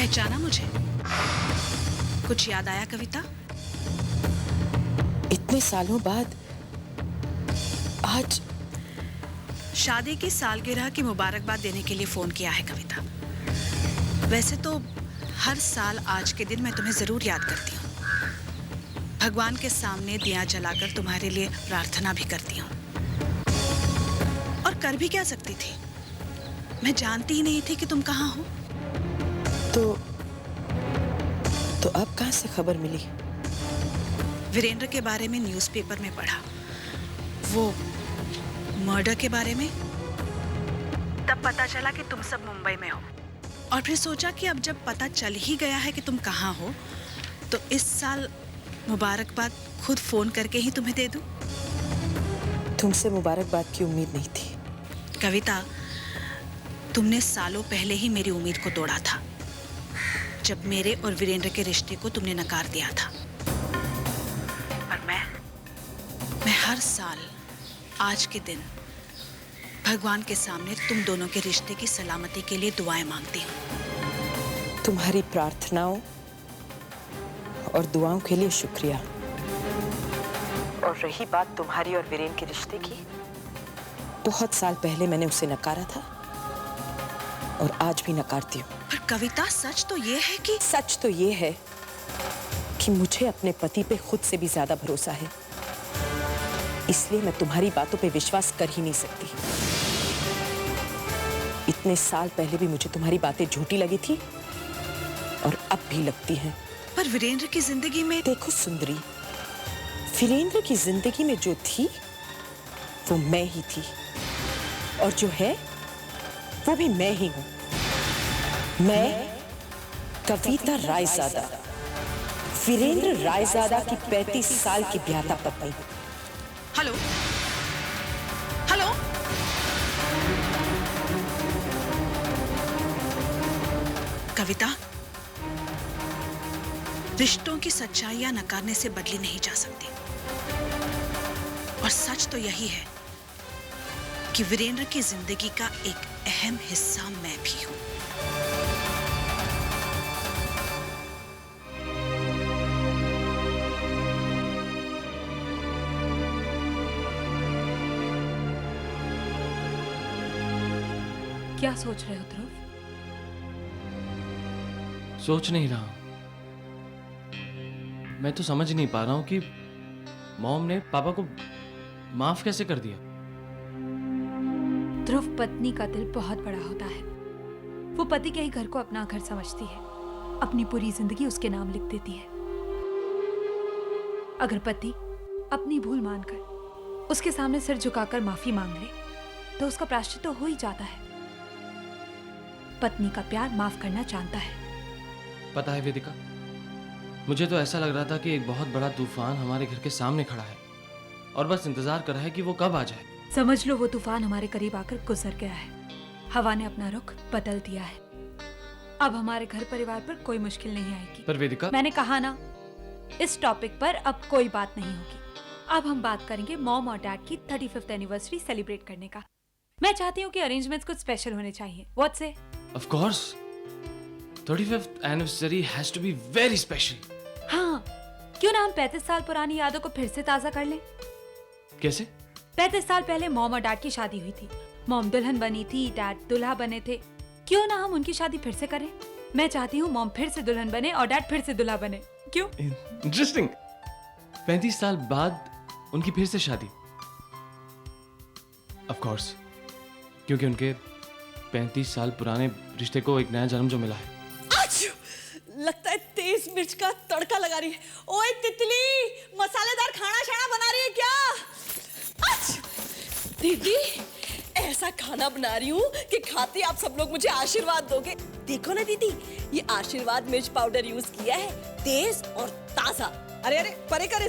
पहचाना मुझे? कुछ याद आया कविता? इतने सालों बाद आज शादी की सालगिरह की मुबारकबाद देने के लिए फोन किया है कविता। वैसे तो हर साल आज के दिन मैं तुम्हें जरूर याद करती हूँ। भगवान के सामने दिया जलाकर तुम्हारे लिए प्रार्थना भी करती हूँ। और कर भी क्या सकती थी? मैं जानती ही नहीं थी कि तुम कहाँ हो। तो अब कहाँ से खबर मिली? वीरेंद्र के बारे में न्यूज़पेपर में पढ़ा, वो मर्डर के बारे में। तब पता चला कि तुम सब मुंबई में हो, और फिर सोचा कि अब जब पता चल ही गया है कि तुम कहाँ हो, तो इस साल मुबारकबाद खुद फोन करके ही तुम्हें दे दूं। तुमसे मुबारकबाद की उम्मीद नहीं थी कविता, तुमने सालों पहले ही मेरी उम्मीद को तोड़ा था, जब मेरे और वीरेंद्र के रिश्ते को तुमने नकार दिया था। और मैं हर साल आज के दिन भगवान के सामने तुम दोनों के रिश्ते की सलामती के लिए दुआएं मांगती हूँ। तुम्हारी प्रार्थनाओं और दुआओं के लिए शुक्रिया। और रही बात तुम्हारी और वीरेन के रिश्ते की, बहुत साल पहले मैंने उसे नकारा था और आज भी नकारती हूँ। पर कविता, सच तो ये है कि मुझे अपने पति पे खुद से भी ज्यादा भरोसा है, इसलिए मैं तुम्हारी बातों पे विश्वास कर ही नहीं सकती। इतने साल पहले भी मुझे तुम्हारी बातें झूठी लगी थी और अब भी लगती हैं। पर वीरेंद्र की जिंदगी में देखो सुंदरी, वीरेंद्र की जिंदगी में जो थी वो मैं ही थी, और जो है वो भी मैं ही हूं। मैं कविता रायजादा, वीरेंद्र रायजादा की 35 साल की ब्याता पत्नी। हेलो हेलो, कविता, रिश्तों की सच्चाइयां नकारने से बदली नहीं जा सकती। और सच तो यही है कि वीरेंद्र की जिंदगी का एक अहम हिस्सा मैं भी हूं। क्या सोच रहे हो ध्रुव? सोच नहीं रहा, मैं तो समझ नहीं पा रहा हूं कि मॉम ने पापा को माफ कैसे कर दिया। ध्रुव, पत्नी का दिल बहुत बड़ा होता है। वो पति के ही घर को अपना घर समझती है, अपनी पूरी जिंदगी उसके नाम लिख देती है। अगर पति अपनी भूल मानकर उसके सामने सिर झुकाकर माफी मांग ले तो उसका प्रायश्चित तो हो ही जाता है। पत्नी का प्यार माफ करना जानता है। पता है वेदिका, मुझे तो ऐसा लग रहा था कि एक बहुत बड़ा तूफान हमारे घर के सामने खड़ा है और बस इंतजार कर रहा है कि वो कब आ जाए। समझ लो वो तूफान हमारे करीब आकर गुजर गया है। हवा ने अपना रुख बदल दिया है। अब हमारे घर परिवार पर कोई मुश्किल नहीं आएगी। पर वेदिका, मैंने कहा ना, इस टॉपिक पर अब कोई बात नहीं होगी। अब हम बात करेंगे मॉम और डैड की 35th एनिवर्सरी सेलिब्रेट करने का। मैं चाहती हूँ कि अरेंजमेंट्स कुछ स्पेशल होने चाहिए। व्हाट से? Of course, 35th anniversary has to be very special. हाँ, क्यों ना हम 35 साल पुरानी यादों को फिर से ताजा कर लें। कैसे? 35 साल पहले मॉम और डैड की शादी हुई थी। मॉम दुल्हन बनी थी, डैड दूल्हा बने थे। क्यों ना हम उनकी शादी फिर से करें? मैं चाहती हूँ मॉम फिर से दुल्हन बने और डैड फिर से दूल्हा बने। क्यों? इंटरेस्टिंग। 35 साल बाद उनकी फिर से शादी। ऑफ कोर्स, क्योंकि उनके 35 साल पुराने रिश्ते को एक नया जन्म जो मिला है। लगता है तेज मिर्च का तड़का लगा रही है। ओए तितली, मसालेदार खाना शाना बना रही है क्या? दीदी, ऐसा खाना बना रही हूँ कि खाते आप सब लोग मुझे आशीर्वाद दोगे। देखो ना दीदी, ये आशीर्वाद मिर्च पाउडर यूज किया है, तेज और ताजा। अरे अरे, परे कर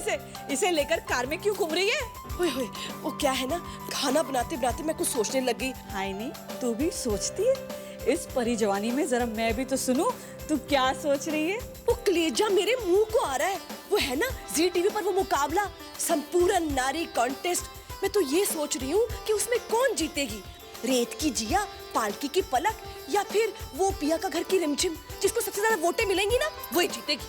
इसे लेकर कार में क्यों घूम रही है? ओए ओए, वो क्या है ना, खाना बनाते बनाते मैं कुछ सोचने लग गई। हाय नी, तू भी सोचती है? इस परी जवानी में जरा मैं भी तो सुनूं, तू क्या सोच रही है? वो कलेजा मेरे मुंह को आ रहा है। वो है ना जी टीवी पर वो मुकाबला, संपूर्ण नारी कॉन्टेस्ट। मैं तो ये सोच रही हूँ कि उसमें कौन जीतेगी। रेत की जिया, पालकी की पलक, या फिर वो पिया का घर की रिमझिम जिसको सबसे ज्यादा वोटें मिलेंगी ना वही जीतेगी।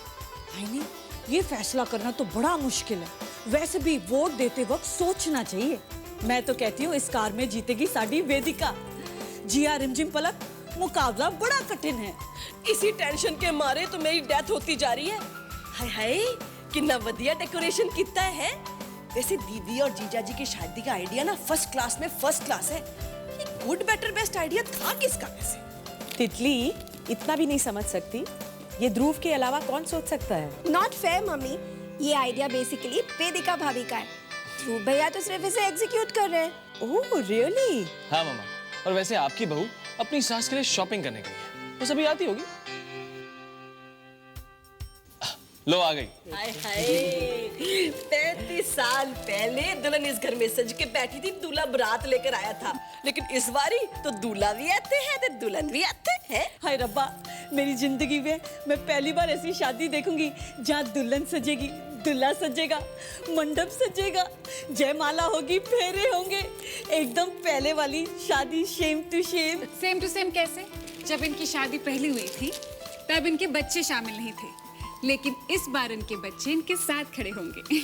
आईनी, ये फैसला करना तो बड़ा मुश्किल है। वैसे भी वोट देते वक्त सोचना चाहिए। मैं तो कहती हूँ इस कार में जीतेगी साडी वेदिका। जिया रिमझिम पलक, मुकाबला बड़ा कठिन है। इसी टेंशन के मारे तो मेरी डेथ होती जा रही है। हाय हाय, कितना वधिया डेकोरेशन कितना है। वैसे दीदी और जीजा जी की शादी का आइडिया ना फर्स्ट क्लास में फर्स्ट क्लास है। ये गुड बेटर बेस्ट आइडिया था किसका वैसे? तितली इतना भी नहीं समझ सकती, ये ध्रुव के अलावा कौन सोच सकता है? नॉट फेयर मम्मी, ये आइडिया बेसिकली वेदिका भाभी का है। ध्रुव भैया तो सिर्फ इसे एग्जीक्यूट कर रहे हैं। Oh really? हाँ मामा, और वैसे आपकी बहू अपनी सास के लिए शॉपिंग करने गई है, वो सभी आती होगी। लो आ गई। हाय हाय, 35 साल पहले दुल्हन इस घर में सज के बैठी थी, दूल्हा बारात लेकर आया था। लेकिन इस बारी तो दूल्हा भी आते हैं तो दुल्हन भी आते हैं। हाय रब्बा, मेरी जिंदगी में मैं पहली बार ऐसी शादी देखूंगी जहाँ दुल्हन सजेगी, दूल्हा सजेगा, मंडप सजेगा, जयमाला होगी, फेरे होंगे, एकदम पहले वाली शादी, शेम टू सेम कैसे? जब इनकी शादी पहली हुई थी तब इनके बच्चे शामिल नहीं थे, लेकिन इस बार इनके बच्चे इनके साथ खड़े होंगे।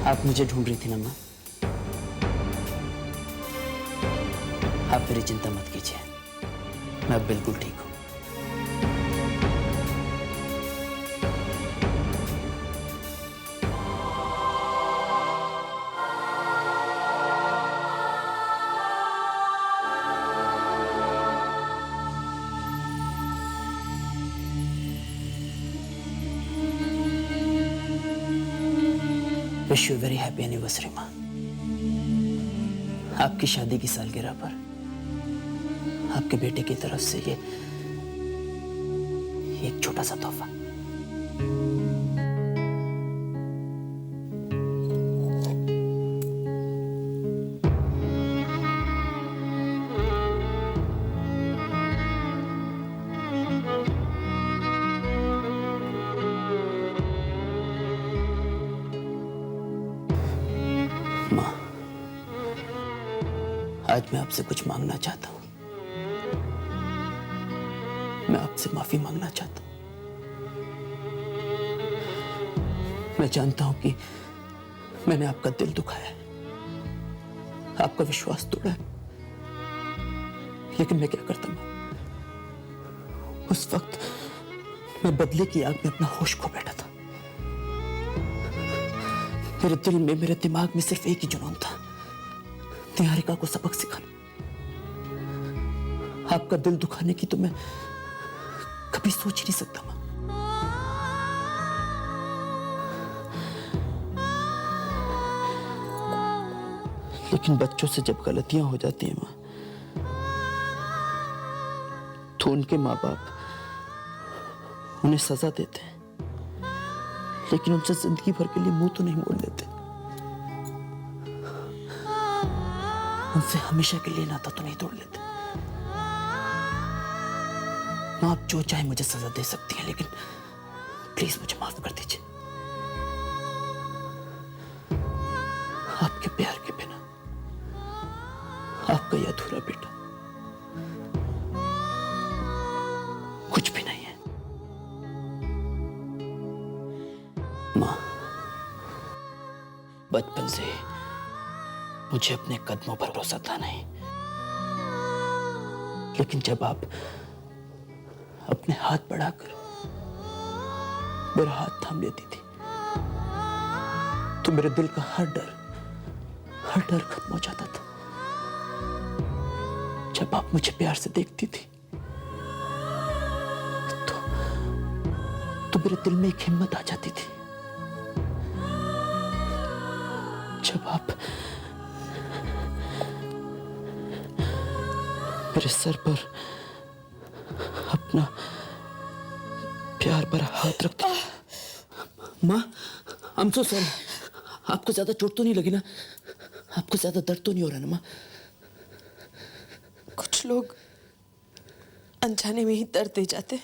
आप मुझे ढूंढ रही थी ना माँ? आप मेरी चिंता मत कीजिए, मैं अब बिल्कुल ठीक हूँ। Wish you very happy anniversary माँ। आपकी शादी की सालगिरह पर आपके बेटे की तरफ से ये एक छोटा सा तोहफा। माँ, आज मैं आपसे कुछ मांगना चाहता हूँ। मैं आपसे माफी मांगना चाहता हूँ। मैं जानता हूं कि मैंने आपका दिल दुखाया है, आपका विश्वास तोड़ा है, लेकिन मैं क्या करता मां? उस वक्त मैं बदले की आग में अपना होश खो बैठा था। मेरे दिल में, मेरे दिमाग में सिर्फ एक ही जुनून था, निहारिका को सबक सिखाना। आपका दिल दुखाने की तो मैं कभी सोच ही नहीं सकता मां। लेकिन बच्चों से जब गलतियां हो जाती हैं मां, तो उनके माँ बाप उन्हें सजा देते हैं, लेकिन उनसे जिंदगी भर के लिए मुंह तो नहीं मोड़ लेते। उनसे हमेशा के लिए नाता तो नहीं तोड़ लेते। मां, आप जो चाहे मुझे सजा दे सकती हैं, लेकिन प्लीज मुझे माफ कर दीजिए। आपके प्यार के बिना आपका यह अधूरा बेटा कुछ भी नहीं है। मां, बचपन से मुझे अपने कदमों पर भरोसा था नहीं, लेकिन जब आप अपने हाथ बढ़ाकर मेरा हाथ थाम लेती थी तो मेरे दिल का हर डर खत्म हो जाता था। जब आप मुझे प्यार से देखती थी तो मेरे दिल में एक हिम्मत आ जाती थी। जब आप मेरे सर पर अपना प्यार भरा हाथ रखते। माँ, आई एम सो सॉरी। आपको ज्यादा चोट तो नहीं लगी ना? आपको ज्यादा दर्द तो नहीं हो रहा ना माँ? कुछ लोग अनजाने में ही दर्द दे जाते,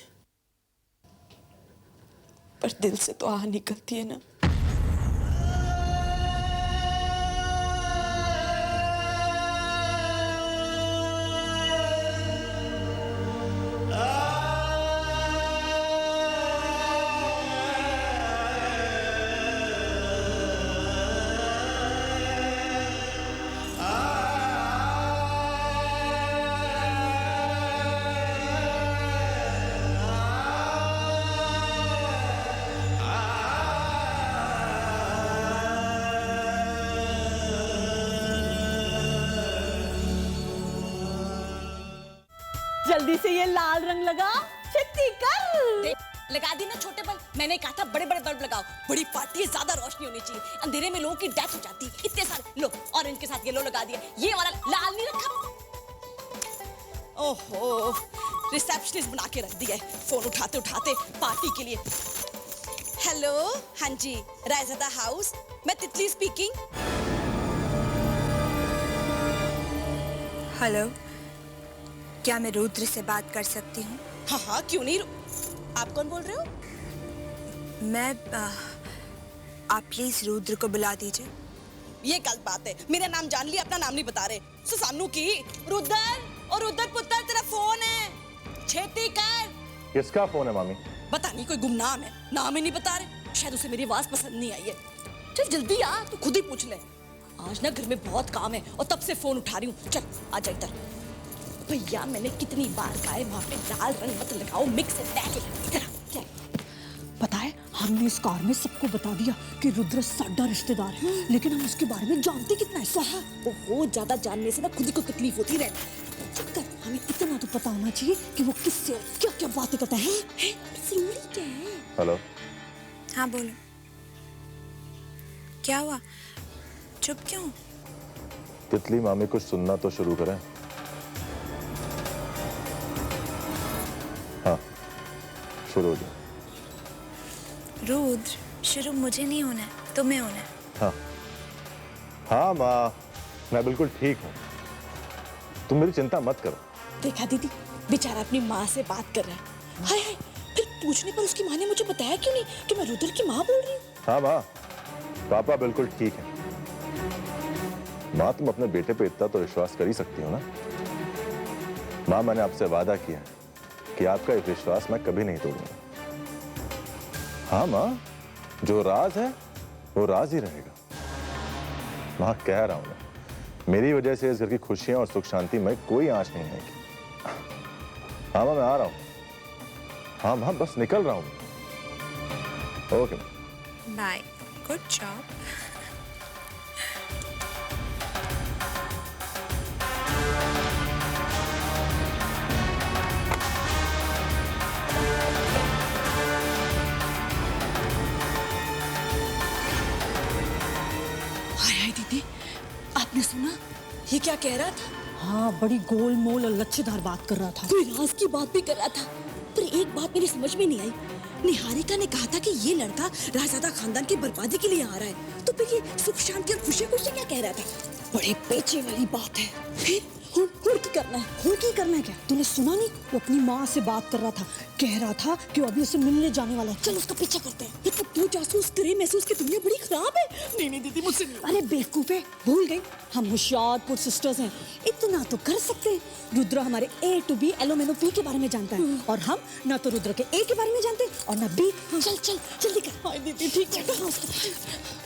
पर दिल से तो आह निकलती है ना। जल्दी से ये लाल रंग लगा, छेती कर। लगा दी ना छोटे बल्ब। मैंने कहा था बड़े बड़े बल्ब लगाओ, बड़ी पार्टी है, ज्यादा रोशनी होनी चाहिए, अंधेरे में लोगों की डेथ हो जाती। इतने सारे लो, ऑरेंज के साथ येलो लगा दिया, ये वाला लाल नहीं रखा। ओहो, रिसेप्शनिस्ट बना के रख दिया है, फोन उठाते उठाते पार्टी के लिए। हेलो, हाँ जी, रायज़ादा हाउस, मैं तितली स्पीकिंग। हेलो, क्या मैं रुद्र से बात कर सकती हूँ? हाँ हाँ, क्यों नहीं। आप कौन बोल रहे हो? मैं आप प्लीज रुद्र को बुला दीजिए। ये गलत बात है, मेरा नाम जान लिया, अपना नाम नहीं बता रहे। सुसानू की रुद्र, और रुद्र पुत्र तेरा फोन है, छेती कर। किसका फोन है मामी? बता नहीं, कोई गुमनाम है, नाम ही नहीं बता रहे। शायद उसे मेरी आवाज पसंद नहीं आई है। चल जल्दी आ, तू खुद ही पूछ ले। आज ना घर में बहुत काम है और तब से फोन उठा रही हूँ। चल आ जा इधर। भैया मैंने कितनी बार कहा है वहाँ पे लाल रंग मत लगाओ, मिक्स है। पता है, हमने इस कार में सबको बता दिया कि रुद्र साडा रिश्तेदार है, लेकिन हम उसके बारे में जानते कितना है। ओहो, ज्यादा जानने से ना खुद ही को तकलीफ होती रहे। चुप कर, हमें इतना तो पता होना चाहिए कि वो किससे क्या क्या बातें करता है। क्या है? हेलो। हाँ बोलो, क्या हुआ? चुप क्यों? तितली मामी, कुछ सुनना तो शुरू करें। हाँ, शुरू हो जाए। रुद्र, शुरू मुझे नहीं होना है, तुम्हें होना है। हाँ हाँ माँ, मैं बिल्कुल ठीक हूँ, तुम मेरी चिंता मत करो। देखा दीदी, बेचारा अपनी माँ से बात कर रहा है। हाय हाय, फिर पूछने पर उसकी माँ ने मुझे बताया क्यों नहीं कि मैं रुद्र की माँ बोल रही हूँ? हाँ माँ, पापा बिल्कुल ठीक है। माँ, तुम अपने बेटे पे इतना तो विश्वास कर ही सकती हो ना। माँ, मैंने आपसे वादा किया है कि आपका ये विश्वास मैं कभी नहीं तोड़ूंगा। हाँ माँ, जो राज है वो राज ही रहेगा। माँ, कह रहा हूं मैं, मेरी वजह से इस घर की खुशियां और सुख शांति में कोई आंच नहीं आएगी। हाँ माँ, मैं आ रहा हूं। हाँ माँ, बस निकल रहा हूं। Okay bye, good job. दीदी, आपने सुना ये क्या कह रहा था? हाँ, बड़ी गोलमोल और लच्छेदार बात कर रहा था। कोई राज की बात भी कर रहा था, पर एक बात मेरी समझ में नहीं आई। निहारिका ने कहा था कि ये लड़का रायज़ादा खानदान की बर्बादी के लिए आ रहा है, तो फिर ये सुख शांति और खुशी खुशी क्या कह रहा था? बड़े पेचे वाली बात है। फिर हुड़ की करना है क्या? तूने सुना नहीं? वो अपनी माँ से बात कर रहा था, कह रहा था कि वो अभी उसे मिलने जाने वाला है। चल उसका पीछा करते हैं। तो तू जासूस करे, महसूस की दुनिया बड़ी खराब है। नहीं दीदी, मुझसे नहीं। अरे बेवकूफ है, भूल गई, हम होशियारपुर सिस्टर्स हैं, इतना तो कर सकते हैं। रुद्र हमारे A to B एलोमेनो P के बारे में जानता है, और हम ना तो रुद्र के A के बारे में जानते और ना B। चल चल जल्दी कर। हाँ दीदी, ठीक है।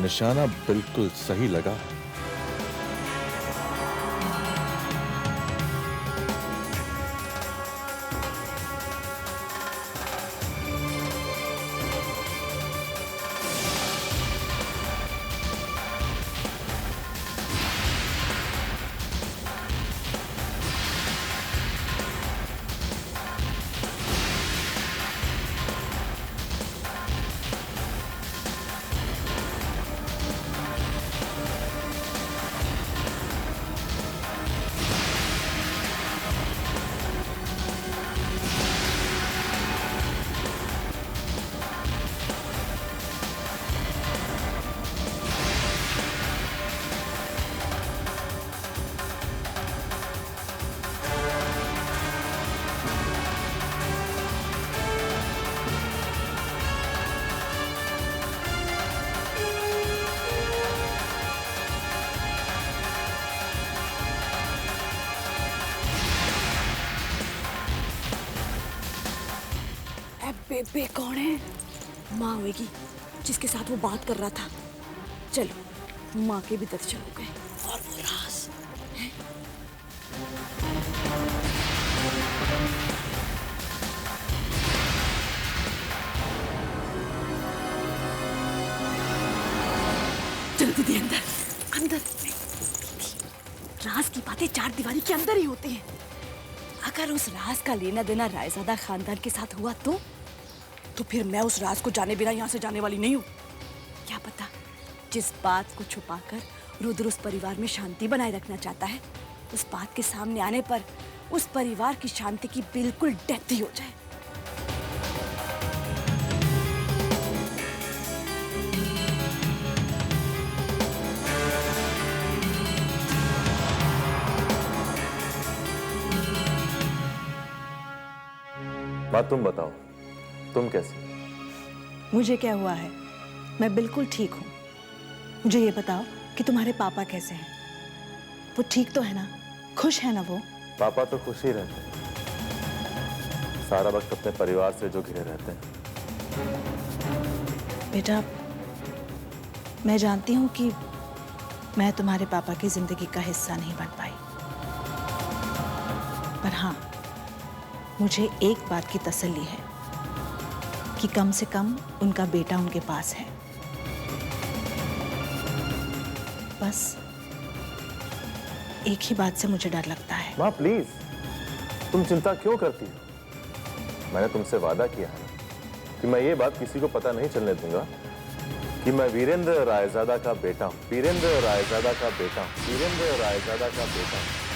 निशाना बिल्कुल सही लगा। बेबे कौन है? माँ होगी जिसके साथ वो बात कर रहा था। चलो, माँ के भी दर्शन हो गए। और वो राज है? चलो दीदी अंदर अंदर। राज की बातें चार दीवारी के अंदर ही होती हैं। अगर उस राज का लेना देना रायजादा खानदान के साथ हुआ तो फिर मैं उस राज को जाने बिना यहाँ से जाने वाली नहीं हूँ। क्या पता जिस बात को छुपाकर रुद्र उस परिवार में शांति बनाए रखना चाहता है, उस बात के सामने आने पर उस परिवार की शांति की बिल्कुल डेथ ही हो जाए। बात तुम बताओ, तुम कैसी? मुझे क्या हुआ है? मैं बिल्कुल ठीक हूँ। मुझे ये बताओ कि तुम्हारे पापा कैसे हैं? वो ठीक तो है ना? खुश है ना वो? पापा तो खुश ही रहते हैं, सारा वक्त अपने परिवार से जो घिरे रहते हैं। बेटा, मैं जानती हूँ कि मैं तुम्हारे पापा की जिंदगी का हिस्सा नहीं बन पाई, पर हाँ, मुझे एक बात की तसल्ली है कि कम से कम उनका बेटा उनके पास है। बस एक ही बात से मुझे डर लगता है। माँ प्लीज, तुम चिंता क्यों करती हो? मैंने तुमसे वादा किया है कि मैं ये बात किसी को पता नहीं चलने दूंगा कि मैं वीरेंद्र रायजादा का बेटा हूँ। वीरेंद्र रायजादा का बेटा हूँ। वीरेंद्र रायजादा का बेटा हूँ।